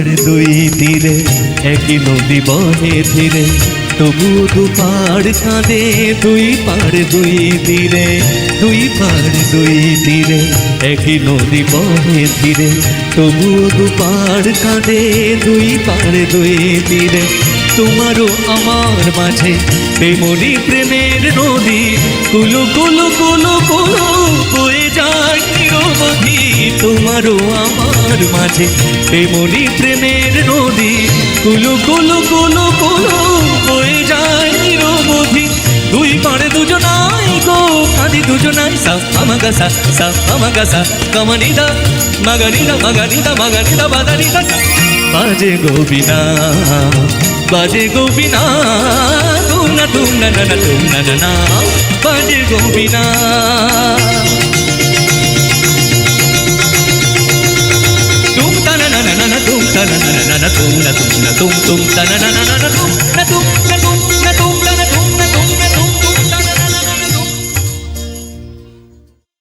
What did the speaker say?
পাড় দুই তীরে একই নদী বহে ধীরে, তবু দুপাড় কাঁদে দুই পাড় দুই তীরে, দুই পাড় দুই তীরে একই নদী বহে ধীরে, তবু দুপাড় কাঁদে দুই পাড় দুই তীরে। তোমারও আমার মাঝে তেমনি প্রেমের নদী, কুলু কুলু কুলু কুলু বয়ে যায় নিরবধি। তোমারও আমার মাঝে তেমনি প্রেমের নদী, কুলু কুলু কুলু কুলু বয়ে যায় নিরবধি। দুই পাড়ে দুজনাই গো কাঁদি দুজনাই, সা আমাগা সা সা আমাগা সা কামানিদা মাগানিদা মাগানিদা মাগানিদা বাদানিদা। বাজে গোবিনা বাজে গোবিনা, তুম না তুম না না না তুম না না না, বাজে গোবিনা। তুম তা না না না না তুম তা না না না না তুম না তুম না তুম তুম তা না না না না তুম না তুম।